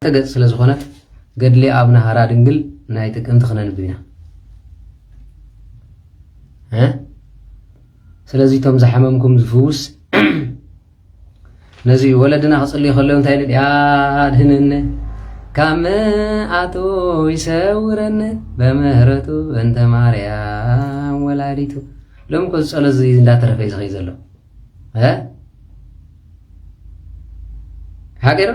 تجد سلزخونة قد لي أبنا هراد نقل نايتك أنت خلنا نبينا ها سلزي تمزح أمامكم زفوس نزي ولدنا حصل لي خلون تايل يا دهنن كم أتو يسورن بمهرتو أنت ماريا ولاديتو لم كن سلزي لا ترى زغيزلو ها هاجر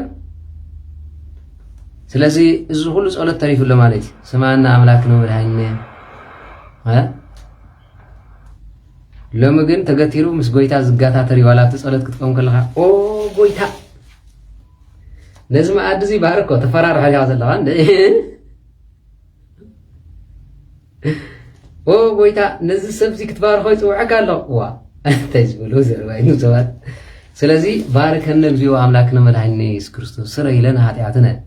سلازي الزهول سؤال التاريخ ولا مالتي سمعنا أملاكنا مرهين ها لما جن تقتيرو مس قويتا زقاتا تري ولا تسألت كتفهم كلها أو قويتا لازم أدزي باركو تفرار حاجة هذا اللغان أو قويتا نزل سبزي كتفار خويت وعقاله وا تجبلو زرواينو سوات سلازي بارك النبي وأملاكنا مرهين يس كريستوس سري لنا هاتياتنا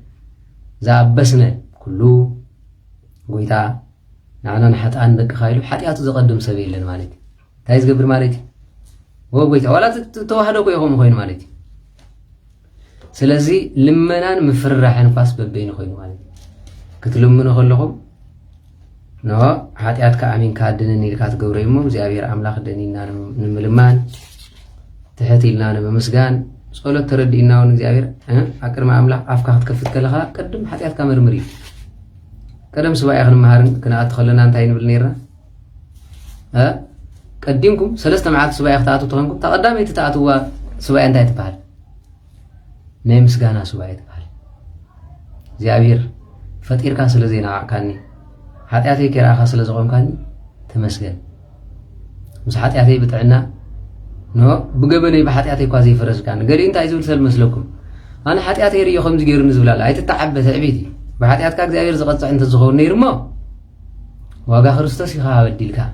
زابسنا كله قويتا نعنا نحط عندك خايلو حتياتو زقدم سبيل لنا مالتي تايز قبر مالتي هو قويتا ولا توحدو كيهم خوين مالتي سلازي لمنان مفرح نفاس ببين خوين مالتي كتلمنو خلقهم نو حتيات كامين كادنني لكات قوريمو زيابير أملاخ دنينا نملمان تحتي لنا نمسقان سؤالك تردينا ونزيابير أكرم أملاح أفكار تكفت كلها قدم حتى كامير مريض قدم سباق أخنا مهارن كنا أدخلنا أنتين بالنيرة قدمكم سلسة معات سباق أختاتو تغنكم تقدم يتتعاتوا سباق أنتين تبهل نيمس غانا سباق تبهل زيابير فتير كان سلزينا كاني حتى كيرا خاصل زغم كاني تمسجن مس حتى بتعنا نو بقبني بحاتياتي كوازي فرز كان قال انت عايزول سل مسلكم انا حاتياتي ريو خمس غير نزبلا اي تتعبت عبيدي بحاتيات كاك زاير زقص انت زخون نيرمو واغا خرستوس يخا بديلكا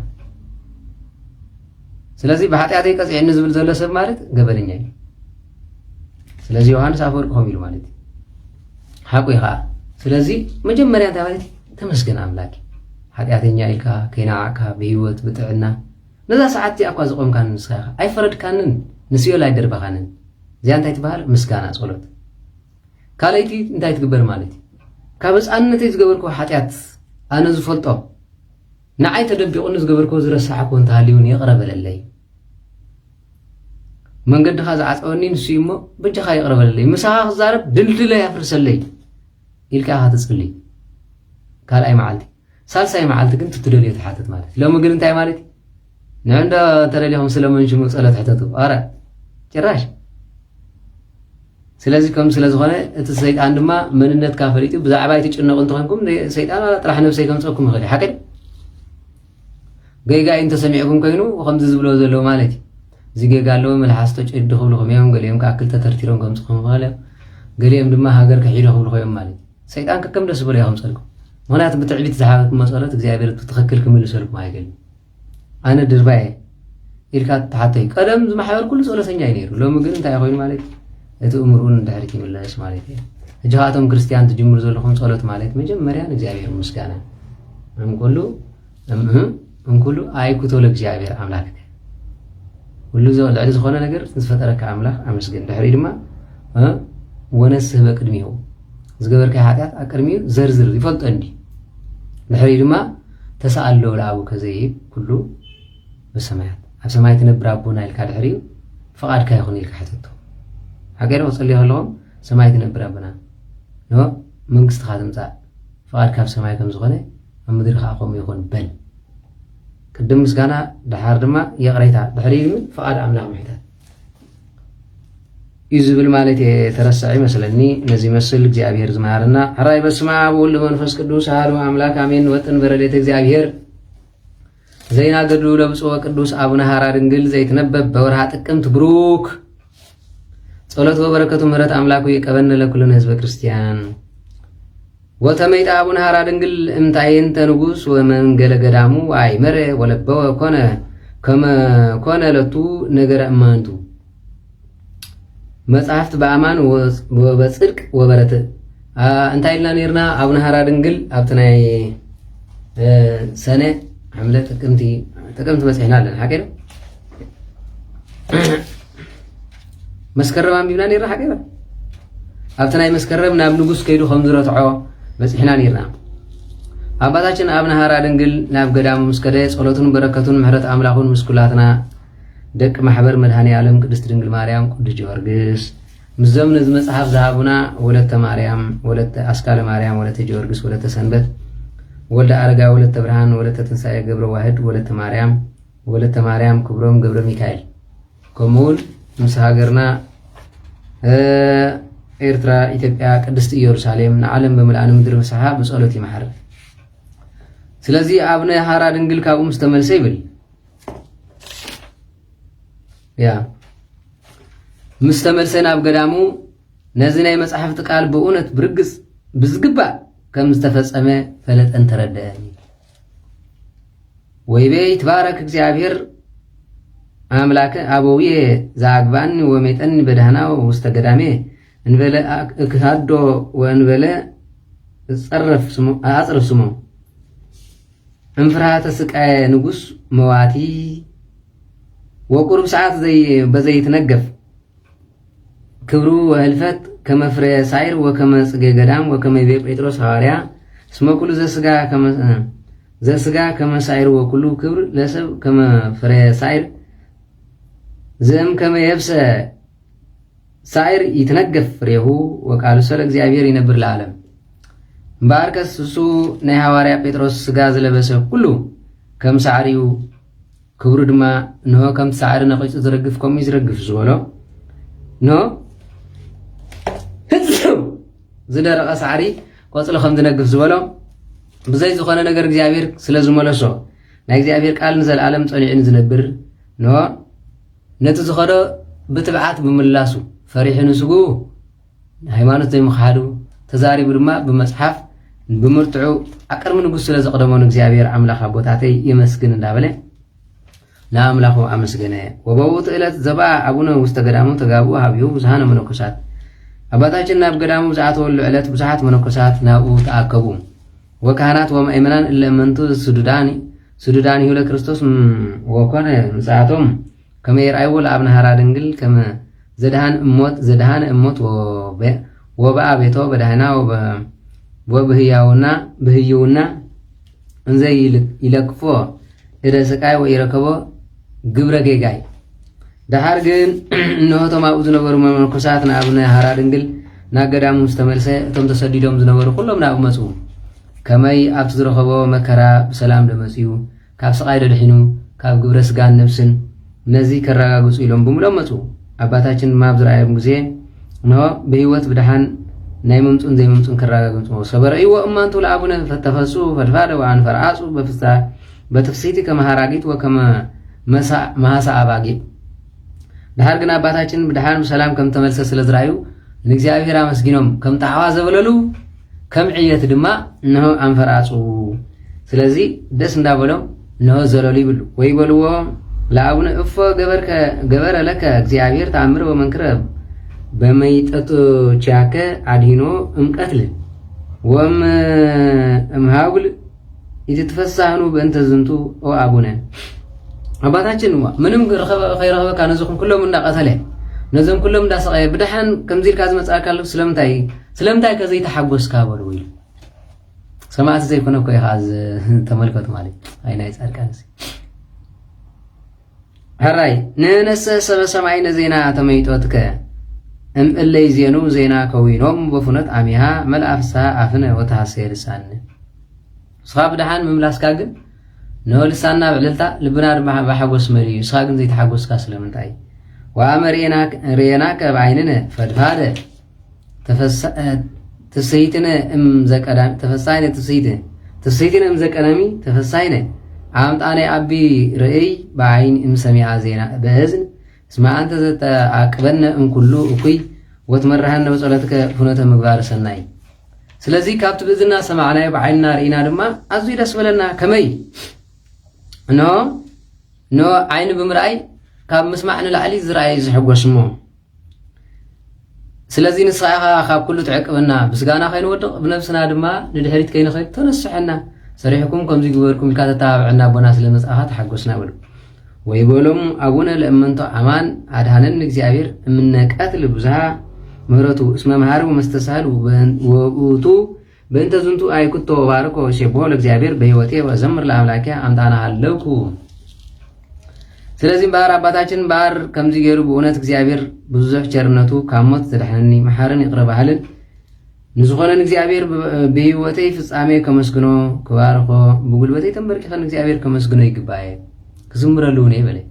سلازي بحاتياتي كاس نزبل زله سب مالت قبلني سلازي يوحنس افور كوميل مالت حقو يخا سلازي مجمريا انت مالت تمسكن املاكي حاتياتي نيايكا كيناعكا بهيوت بتعنا نذا ساعتي أكو زقوم كان نسخة أي فرد كانن نسيو لا يدرب خانن زي أنت يتبهر مسكانة صلوت كاليتي أنت يتقبر مالتي كابس أنا تيتقبركو حاتيات أنا زفلتو نعي تدبي قلنا زقبركو زر الساعة كنت هاليون يقرب للي من قد خاز عطوني نسيمو بجخا يقرب للي مساها خزارب دلدل يفرس لي إلكا هاتسقلي قال أي معالتي سالساي معالتي كنت تدلي يتحاتت مالتي لو ما قل أنت أي مالتي نعندا ترى لهم سلمان شو مسألة حتتو أرى جراش سلازي كم سلاز خانة السيد عندما من النت كافريتي بزعبايتي إنه قلت لكم سيد أنا طرح نفسي كم سأكون غالي حكي جاي أنت سمعكم كينو وخمس زبلوا زلوا مالتي زي قال لهم الحاستوج الدخول يوم قال يوم كأكل تترتيرون كم سأكون غالي قال يوم دما هاجر كحيله خلوا يوم مالتي سيد أنك كم دس بلي خمس لكم هنا تبتعبي تزحف مسألة زي تتخكل كمل سلك ما يقول أنا درباي إلكات حتى قدم زي ما حاول كل سؤال سنجاي نيرو لو مقول أنت يا أخوي مالك أتأمرون دحرتي ولا إيش مالك جهاتهم كريستيان تجمر زول خمس صلاة مالك مجمع مريان إجابير مسكانا نقوله أي كتولك إجابير أملاك كل زول عايز خونه نجر نسفترك أملاك أمسكين دحري ما ونسه بقدميه زجبر كحاجات أكرميه زرزر يفضل عندي دحري ما تسأل له لأبو كزي كله بالسمايات السمايات نبرة أبونا الكادحريو فقد كيخوني الكحتتو حقيقة وصل لي هلون سمايات نبرة أبونا نو منقص تخادم ذا فقد كاب سمايات كم زغنة أمدير خاقهم يكون بل قدم مسكانا دحار دما يقريتها دحريو فقد أملاك محيطات يزبل مالتي ترسعي مثلني نزي مسل እግዚአብሔር ዝማርና حراي بسمع بقول መንፈስ ቅዱስ አሐዱ አምላክ አሜን ወጥን በረድኤተ እግዚአብሔር ዘይና ገድሉ ለብፁዕ ቅዱስ አቡነ ሐራ ድንግል ዘይትነበብ በወርሃ ጥቅምት ብሩክ ጸሎት ወበረከቱ ምሕረት አምላኩ ይቀበል ለኩልን ህዝበ ክርስቲያን ወተመይጣ አቡነ ሐራ ድንግል እምታይን ተንጉስ ወመንገለ ገዳሙ አይመረ ወለበወ ኮነ كما كون لتو نجر أمانتو مصحفت بأمان وبصدق وبرت أنت إلنا نيرنا أبنا هرا دنجل أبتناي سنة عملت تكمت مسحنا لنا حكينا مسكرم عم بيبنا نيرنا حكينا أبتناي مسكرم ناب نقص كيدو خمزرة تعو مسحنا نيرنا أباتاچن أبنا هرا دنجل ناب قدام مسكده صلوتون بركتون محرت أملاخون مسكولاتنا دك محبر مدهاني عالم قدست دنجل مريم قدس جورجس مزمن مصحف ذهبنا ولت مريم ولت أسكال مريم ولت جورجس ولت سنبت ولت أرجع ولت برهان ولت تنساء جبر واحد ولت مريم كبرهم جبر ميكائيل كمول مسهاجرنا إيرترا إثيوبيا قدست يروشاليم نعلم بملأن مدر مسحاب بصلوتي محر سلازي أبنا هارا دنجل كابو مستمل سيبل يا مستمل سينا بقدامو نزنا يمسحف تقال بؤونة برقص بزقبا كم استفسأمه فلت أنت رداني ويبي تبارك اكزيابير أملاك أبويه زاقبان وميتن بدهنا ومستقدامه انبلا اكهادو وانبلا أصرف سمو انفرها تسقى نقص مواتي وقرب ساعات بزي تنقف كبرو وهلفت كما فري ساير وكما سقى قدام وكما يبيب بيتروس هاريا اسمه كل زي سقى كما ساير وكله كبر لسب كما فري ساير زم كما يبس ساير يتنقف فريهو وقالوا سلك زي عبير ينبر العالم مباركس سو نهاواريا بيتروس سقى زلبسه كله كم سعريو كبر دما نهو كم سعر نقيس زرقف كم يزرقف زولو نو زدر أسعري قصلو خم زنقف زولو بزي زخانة نقر اكزيابير سلازو ملسو نا اكزيابير قال نزل عالم صنعين زنبر نو نتو زخانة بتبعات بملاسو فريح نسقو هايمانو زي مخادو تزاري بدما بمصحف بمرتعو أكر من قصة لزقدمون اكزيابير عملا خابوتاتي يمسكن دابله لا أملاخو أمسكنه وبوت إلت زبا أبونا مستقدامو تقابو هابيو بزهان منوكسات أباتاچن ناب قدامو زعات ولو إلت بزحات منوكسات نابو تأكبو وكهنات ومأمنان إلا منتو سوداني هولا كريستوس وكون مساعتهم كما يرأيو لأبنا هارا دنجل كما زدهان أموت وبقى بيتو بدهنا وبهيونا انزي يلكفو إذا سكاي ويركبو قبر جاي دهار جن إنه تما أوزنا برما من كساتنا أبنا هارا دنجل ناقدام مستمرسة تم تصديدهم زنبر كلهم ناقو مسؤول كما أبصر خبوا مكرا بسلام دمسيو كاب سقاي دحينو كاب قبر سقان نفسن نزي كراغا قصيلهم بملهم مسؤول أباتاچن ما بزر عيب مزين إنه بهيوت بدحان نايممتون زي ممتون كراغا قصيلهم صبر أيوة أما أنتو لعبنا فتفسو فالفادة وعن فرعاسو بفستا بتفسيتي كما هراجيت وكما مسا أباجي دهار جنا باتاچن بدحان بسلام كم تملس سلزرايو نجزاويرا مسجينهم كم تعواز بللو كم عيت دما إنه أنفراسو سلزي دس ندابلو إنه زلولي بلو ويبلو لأبونا إفا جبر لك جزاوير تعمر ومنكرب بميتأتو شاكة عدينو قتل أمهاول إذا تفسحنوا بأنت زنتو أو أبونا أباتاچن منم خير رخبة كان زخم كلهم من قتله نزم كلهم دا سقاي بدحان كم زير كاز مسألة كالو سلمتاي كزي تحبس كابل ويل سمعت زي كنا كوي خاز تملكت مالي أين يسأل كانسي هراي ننسى سمعين زينا تميتوتك اللي زينو زينا كوينهم بفنت عميها ملأفسا عفنة وتحسير سانه صحاب دحان مملاس كاغن نو لسانا بعللتا لبنا بحقوس مريو صاغن زي تحقوس كاسلمنتاي ريناك بعيننا فدفاده تسيتنا زقدام تفساينه تسيتنا زقدامي تفساينه عامطاني ابي رئي بعين سميع زينا بهزن اسمع انت عقبنا ان كله اكوي وتمرهنا بصلاتك فنته مغبار سناي ስለዚህ ካብቲ ብዝና ሰማዕናይ بعيننا رئينا ድማ أزوي دس بلنا كمي إنه نو عين بمرأي كاب مسمعنا العلي زرأي زحقوش مو سلازي نصايغا خاب كله تعقبنا بس قانا خاين ودق بنفسنا دما ندحريت كاين خاين تنسحنا صريحكم كم زي جبركم الكاتا تابعنا بناس لمساحات حقوسنا ولو ويقولهم أبونا لأمنتو عمان عدهانن እግዚአብሔር من قتل بزها مهرتو اسم مهار ومستسهل وبوتو بنت زنتو اي كنتو باركو شبه ለእግዚአብሔር በህይወቴ ወዘምር ለአምላኬ አምጣና አለኩ ስለዚህ ባር አባታችን ባር ከምዚ ገሩ በእውነት እግዚአብሔር ብዙሕ ቸርነቱ ካሞት ተደሐነኒ መሐረን ይቅረባልን ንዝኾነን እግዚአብሔር በህይወቴ ፍጻሜ ከመስግኖ ከባርኮ በጉልበቴ ተንበርክኸን እግዚአብሔር ከመስግኖ ይግባይ كزمرلو ني بلي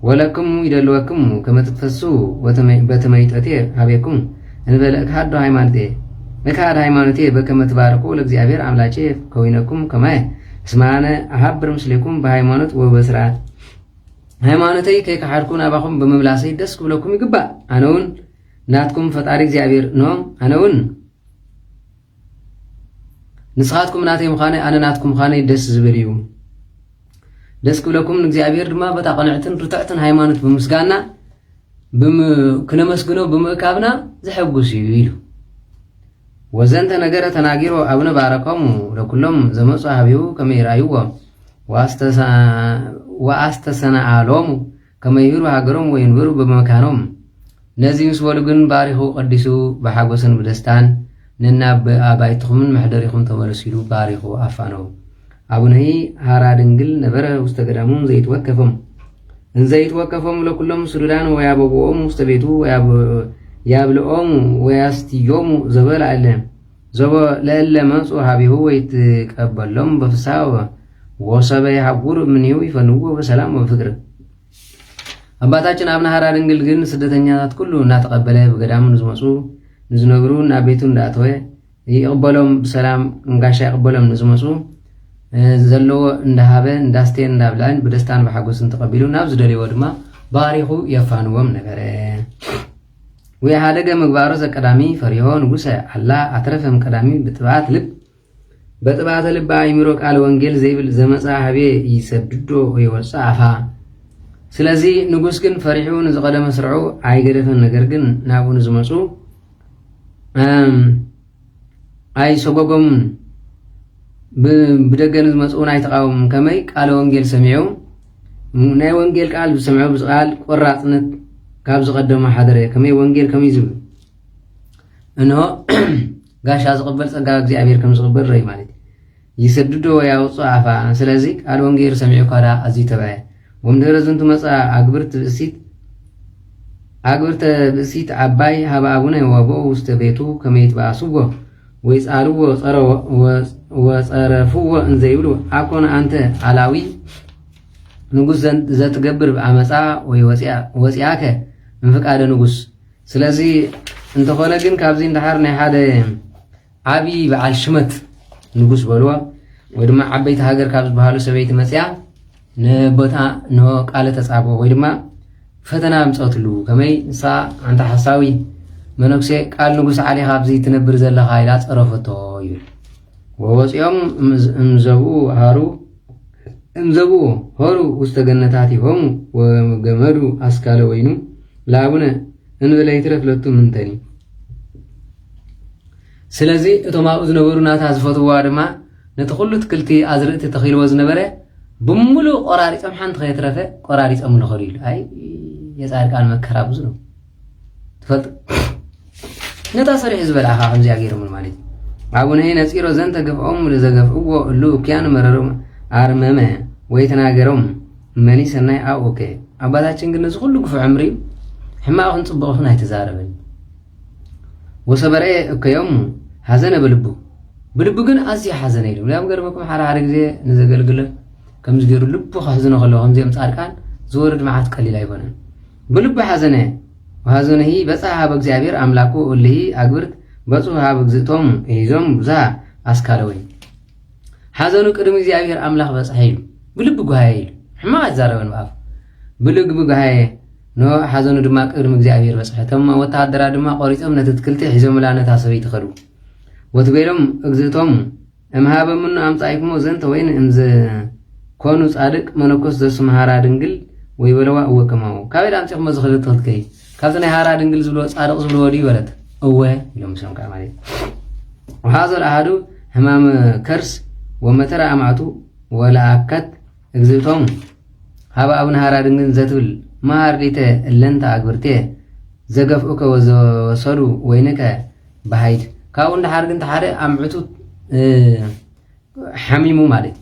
ولكم يدلوكم كما تتفسوا بتميتتي ابيكم ان بلك حد ሃይማኖቴ መካድ ሃይማኖቴ በከመ ተባረኩ ለእግዚአብሔር አምላኬ ከወይነኩም ከመ እስማነ አሐብር ምስሌኩም በሃይማኖት ወበስርዓት ሃይማኖቴ ከካድኩና ባኹም በመብላሰይ ደስ ብለኩም ይግባ አነውን ናትኩም ፈጣሪ እግዚአብሔር ነው አነውን ንስኻትኩም ናተይ ምኻነ አነ ናትኩም ምኻነ ደስ ዝብልዩ ደስ ብለኩም እግዚአብሔር ድማ በታቀንዕትን ርትዕትን ሃይማኖት በምስጋና ክነመስግኖ በመካብና ዝሕጉስ ይሉ ወዘንተ ነገረ ተናጊሮ አቡነ ባረኮሙ ለኩሎም ዘመጹ ሀቢው ከመይራዩዎ ወአስተሰናአሎሙ ከመይሩ ሀገሮም ወይንበሩ በመካኖም ነዚህ ምስበሉ ግን ባሪኹ ቀዲሱ በሓጎስን በደስታን ንናብ አባይትኹምን መሕደሪኹም ተመለሲሉ ባሪኹ አፋነው አቡነሂ ሃራ ድንግል ነበረ ውስተ ገዳሙም ዘይትወከፈም እንዘይትወከፈም ለኩሎም ሱዱዳን ወያበቦም ውስተ ቤቱ ያብልኦም ወያስትዮም ዘበል አለ ዘበ ለለ መጹ ሀቢሁ ወይትቀበሎም በፍሳው ወሰበ ያጉር ምንዩ ይፈንው በሰላም ወፍቅር አባታችን አቡነ ሃራ ድንግል ግን ስደተኛታት ሁሉ እናተቀበለ በገዳሙ ንዝመጹ ንዝነብሩ እና ቤቱ እንዳተወ ይቀበሎም በሰላም እንጋሻ ይቀበሎም ንዝመጹ ዘለዎ እንደሃበ እንዳስቴን እንዳብላን በደስታን በሐጎስን ተቀበሉ ናብ ዝደልይዎ ድማ ባሪኹ የፋንዎም ነበረ ويهادق مقبارو زقدامي فريهو نغوسه الله اترفم قدامي بطبات لب አይምሮ ቃል ወንጌል ዘይብል ዘመጻ ሀቤ ይሰድዶ ወይወጻፋ ስለዚህ ንጉስ ግን ፈሪሁ ንዝቀደመ ስርዑ አይገደፈን ነገር ግን ናቡን ዝመጹ አይ ሰጎጎም ብደገን ዝመጹን አይተቃወም ከመይ ቃል ወንጌል ሰሚዑ ናይ ወንጌል ቃል ሰሚዑ ብቃል ቆራጽነት ካብ ዝቀደመ ሓደረ ከመይ ወንጌል ከመይ ዝብል እንሆ ጋሻ ዝቅበል ጸጋ እግዚአብሔር ከም ዝቅበል ረይ ማለት ይሰድዶ ያውጽ አፋ ስለዚህ ቃል ወንጌል ሰሚዑ ካዳ አዚ ተባየ ወምድረ ዝንቱ መጻ አግብርተ ብእሲት አባይ ሃባ አቡነ ወቦ ውስተ ቤቱ ከመይ ተባሱዎ ወይጻልዎ ወጸረፉዎ እንዘይብሉ አኮነ አንተ አላዊ ንጉስ ዘትገብር በአመጻ ወይ ወጽያከ እንፍቃደ ንጉስ ስለዚህ እንተኾነ ግን ካብዚ እንደሃር ናይ ሓደ ዓቢ በዓል ሽመት ንጉስ በልዋ ወይ ድማ ዓበይቲ ሃገር ካብ ዝበሃሉ ሰበይቲ መጽያ ንቦታ ነው ቃለ ተጻቦ ወይ ድማ ፈተና ምጽትሉ ከመይ ንሳ አንተ ሐሳዊ መነኩሴ ቃል ንጉስ ዓሊ ካብዚ ትነብር ዘለኻ ኢላ ጸረፈቶ ይብል ወወጽዮም እምዘቡ ሆሩ ውስተ ገነታቲሆሙ ወገመዱ አስካለ ወይኑ ላቡነ እንበለ ይትረፍለቱ ምንተኒ ስለዚህ እቶም ኣብኡ ዝነበሩ ናታ ዝፈትዋ ድማ ነቲ ኩሉ ትክልቲ ኣዝርእቲ ተኺልዎ ዝነበረ ብሙሉእ ቆራሪፆም ሓንቲ ከይትረፈ ቆራሪፆም ንኸዱ ኢሉ አይ የጻድቃን መከራ ብዙ ነው ትፈልጥ ነታ ሰሪሕ ዝበልዓኻ ከምዚኣ ገይሮምን ማለት አቡነ ነፂሮ ዘንተ ገፍኦም ለዘገፍእዎ እሉ እክያን መረሮም አርመመ ወይ ተናገሮም መኒ ሰናይ አውከ አባታችን ግን እዚ ሁሉ ግፉ ዕምሪ ሕማቅን ጽቡቕን አይተዛረበን ወሰበረ እከዮም ሐዘነ በልቡ ግን አዝያ ሐዘነ ኢሉ ያም ገርመኩም ሓደ ግዜ ንዘገልግለ ከም ዝገሩ ልቡ ሐዘነ ከለው ከምዚኦም ጻድቃን ዝወርድ መዓት ቀሊል አይሆነን በልቡ ሐዘነ ወሐዘነሂ በጻሐ በእግዚአብሔር አምላኩ እልሂ አግብርት በጽሐ በግዝቶም ይዞም ብዛ አስካለወይ ሐዘኑ ቅድም እግዚአብሔር አምላክ በጻሐይሉ ብልብ ጉሃይ ሕማቅ ዛረበን ባፍ ብልግብ ጉሃይ ኖ ሐዘኑ ድማ ቅድም እግዚአብሔር በጻሐተም ወታደራ ድማ ቆሪጾም ነትትክልቲ ሒዞም ላነታ ሰበይ ተኸዱ ወትቤሎም እግዝቶም እምሃበምን አምጻይክሞ ዘንተ ወይን እንዘ ኮኑ ጻድቅ መነኮስ ዘስም ሃራ ድንግል ወይ በለዋ ወከማው ካበዳ አንጽፍ መዝኸል ተልከይ ካብተና ሃራ ድንግል ዝብሎ ጻድቅ ዝብሎ ወዲ በለት እወ ኢሎም ሰምካ ማለት وهذا الأحد همام كرس ومترى أمعتو ولا أكت اجزيتهم هبا ابن هارا دنگن زتول ما هرديته اللنتا أكبرته زقفوك وصلو وينك بهايد كاون هارغن تحاري أمعتو حميمو مالت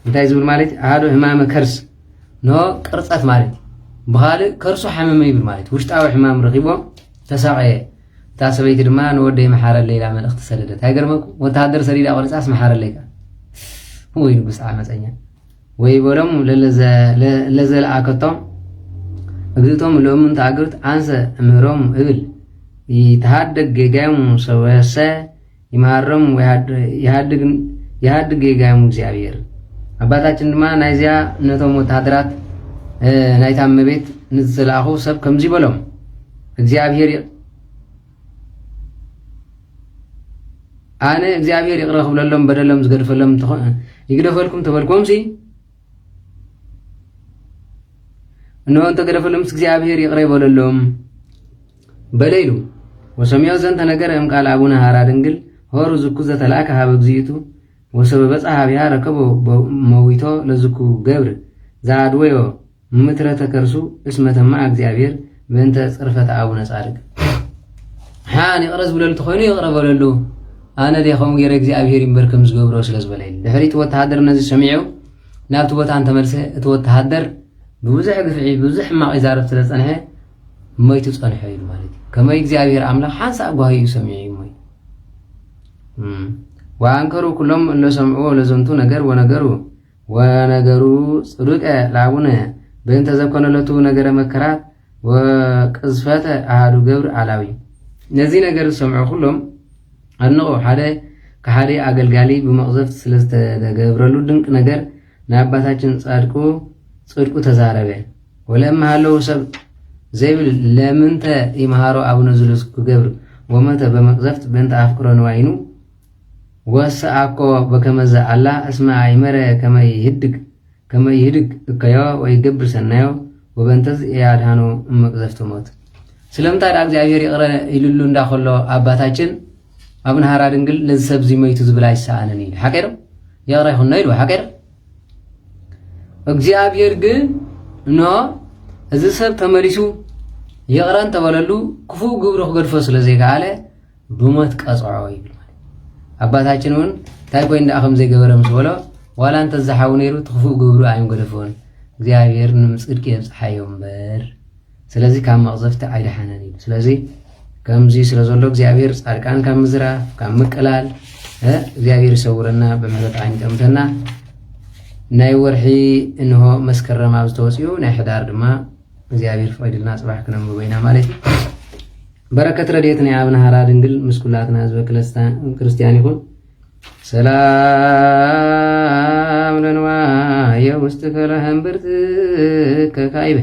انتا يزبل مالت هادو همام كرس نو كرسات مالت بهالي كرسو حميمو يبل مالت وشتاو حمام رغيبو تساقية تاسبيت دما نودي محار الليلة من اختصلدت هاي قرمكو وتهدر سريدا ورساس محار الليلة هو ينقص عامسانيا ويبولم لزل عكتهم اجدتهم لهم تعجرت عنسى مهرم إبل يتحدق جيجام سواسة يمهرم يهدق جيجام زيابير أبدا عندما نايزيا نتوم متحدرات نايتام بيت نزل أخو سب كم زيبولم زيابير أنا زيابير يقرأ قبل لهم بدلهم زقر فلهم يقدر فلكم تبلكم سي إنه أنت قدر فلهم زيابير يقرأ بوللهم بليلو وسميو زنت نجر يوم قال أبونا هارا دنجل هو رزقو زتلاك هابق زيتو وسبب أصحابها ركبوا مويتو لزكو جبر زادويو مترة كرسو اسمه معك زيابير بنت صرفة أبونا صارق حاني قرز بلل تخوني يقرأ بوللو أنا دي خوم غير زيابير يمبركم زغبرو سلاز بليل دحريت وتحدر نزي سميعو نابت بوت أنت مرسه توتحدر بوزح قفعي بوزح ما إزارة سلسانها مويتو صانحه مالتي كما እግዚአብሔር አምላክ ሐንሳ አጓይ ሰሚዒ ሞይ ወአንከሩ ኩሎም ለሰምዑ ለዘንቱ ነገር ወነገሩ ጽድቀ ላቡነ በእንተ ዘኮነለቱ ነገረ መከራት ወቅዝፈተ አሐዱ ገብር አላዊ እነዚህ ነገር ሰምዑ ሁሎም አንቆ ከሐደ አገልጋሊ በመቅዘፍት ስለተገብረሉ ድንቅ ነገር ናባታችን ጽድቁ ተዛረበ ወለማ ሃለው ሰብ زيبل لمنت يمهارو أبونا زلوس كجبر ومتى بمقذفت بنت أفكرون وعينو وسأكو بكمزة الله اسمع عمره كما يهدق كيا ويجبر سنايو وبنتز يعدهانو مقذفت موت سلمت على أجزاء يقرأ يلولون داخله أباتاچن أبن هارا دنجل لزسب زي ما يتوز بلاي سانني حكيرو يقرأ يخون نيلو حكيرو أجزاء يرجع نو እዚ ሰብ ተመሪሱ ይቅራን ተበለሉ ክፉ ግብሩ ገድፎ ስለዚህ ካለ ብሞት ቀጽዖ ይብል ማለት አባታችንን ታይቆይ እንዳኸም ዘይገበረም ስበሎ ዋላ እንተ ዘሓው ነይሩ ክፉ ግብሩ አይም ገድፎን እግዚአብሔር ንምጽድቅ የጽሐዮም በር ስለዚህ ካብ መቅዘፍቲ አይደሐነን ይብል ስለዚህ ከምዚ ስለዘሎ እግዚአብሔር ጻድቃን ካብ ምዝራፍ ካብ ምቅላል እግዚአብሔር ይሰውረና በምህረት አይንጠምተና ናይ ወርሒ እንሆ መስከረም ኣብ ዝተወጽዩ ናይ ሕዳር ድማ እግዚአብሔር ፈይድልና ጽባሕ ክነም በይና ማለት በረከት ረድኤት ናይ አብነ ሃራ ድንግል ምስኩላትና ህዝበ ክርስቲያን ይሁን ሰላም ለንዋ የውስጥ ከለህምብርት ከካይበ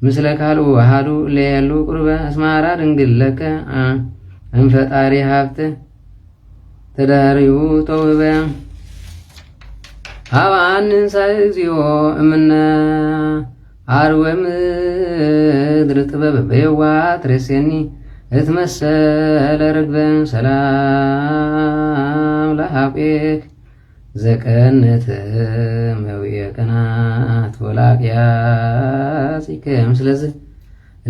ምስለ ካልኡ አሃዱ ለያሉ ቁርበ አስማራ ድንግል ለከ እንፈጣሪ ሀብተ ተዳሪው ተውበ አባንን ሳይዚዮ እምነ አርወም ድርጥበብ በየዋት ረሴኒ እትመሰለ ርግበን ሰላም ለሃቄክ ዘቀነት መውየ ቀናት ወላቅያ ሲከም ስለዚህ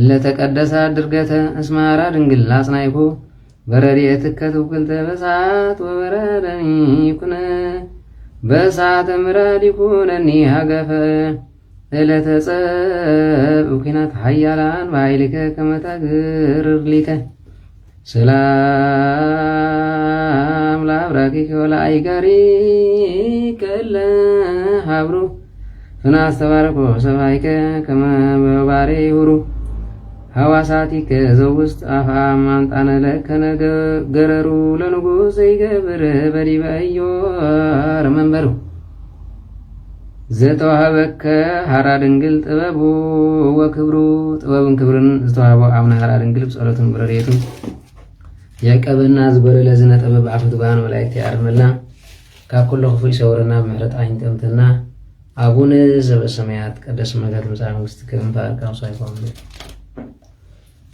ለተቀደሰ ድርገተ እስማራ ድንግል አጽናይኩ በረድኤትከ ትውክልተ በሳት ወበረደኒ ኩነ በሳት ምራድ ይኩነኒ ሀገፈ ለተጸብ ኩናት ኃያላን ባይልከ ከመታግር ሊከ ሰላም ለአብራኪከ ወለአይጋሪ ከለ ሀብሩ ፍናስ ተባረኮ ሰባይከ ከመባሬ ይሁሩ ሐዋሳቲከ ዘውስጥ አፋ ማንጣነ ለከ ነገረሩ ለንጉሥ ዘይገብር በዲበዮ ረመንበሩ ዘተዋሃበከ ሃራ ድንግል ጥበቡ ወክብሩ ጥበብን ክብርን ዝተዋሃበ አቡነ ሃራ ድንግል ጸሎቱን በረድኤቱ ያቀበና ዝበለለ ዝነ ጥበብ አፍቱ ባን ወላይት ያርመላ ካኩሎ ክፉ ይሰውርና በምህረት አይንጠምትና አቡነ ዘበሰማያት ቀደስ ስምከ ትምጻእ መንግሥትከ ወይምጻእ ውሳይኮም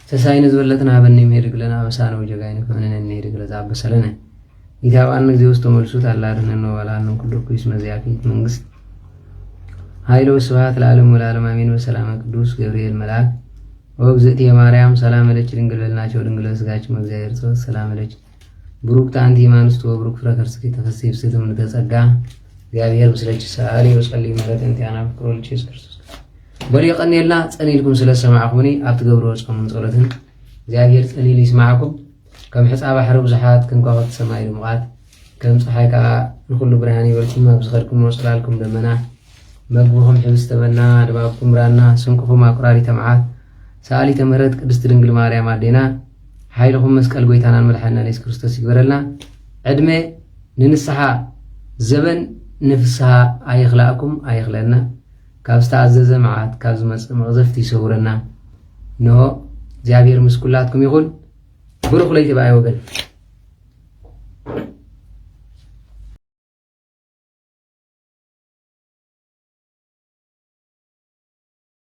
ተሳይነ ዝበለጥና በእኔ ሄድግ ለና በሳነ ወጀጋይነ ከመነን ሄድግ ለዛበሰለነ ይታባን ጊዜ ውስጥ ተመልሱት አላድነ ነው ወላንም ኩሉ ኩይስ መዚያፊት መንግስት ኃይሎ ስብሐት ለዓለም ወለዓለም አሜን። በሰላም ቅዱስ ገብርኤል መልአክ ወእግዝእትየ የማርያም ሰላም ለኪ ድንግል በልናቸው ድንግል በሥጋችን እግዚአብሔር ጸሎት ሰላም ለኪ ብሩክ ታንቲ ማንስቶ ብሩክ ፍሬ ከርስኪ ተፈሥሒ ፍሥሕት እምነተጸጋ እግዚአብሔር ምስለች ሰዓሊ ወጸልይ ማለት እንቲያና ፍቅሮ ኢየሱስ ክርስቶስ በሊቀኔላ ጸኒልኩም ስለሰማዕኩኒ አትገብሩ ጾም ጸሎትን እግዚአብሔር ጸኒል ይስማዕኩም ከም ሕፃ ባሕሪ ብዙሓት ክንኳኸት ሰማይ ድምቓት ከም ፀሓይ ከዓ ንኩሉ ብርሃን ይበልኩም ኣብ ዝኸድኩም ወፅላልኩም ደመና መግብኹም ሕብዝ ተበና ድባብኩም ብራና ስንቅኹም ኣቁራሪተ መዓት ሰኣሊተ ምሕረት ቅድስቲ ድንግል ማርያም ኣዴና ሓይልኹም መስቀል ጎይታናን መድሓኒና ኢየሱስ ክርስቶስ ይግበረልና ዕድመ ንንስሓ ዘበን ንፍስሓ ኣይኽላእኩም ኣይኽለና ካብ ዝተኣዘዘ መዓት ካብ ዝመፅእ መቕዘፍቲ ይሰውረና ንሆ እግዚአብሔር ምስ ኩላትኩም ይኹን ብሩኽ ለይቲ በኣይ ወገን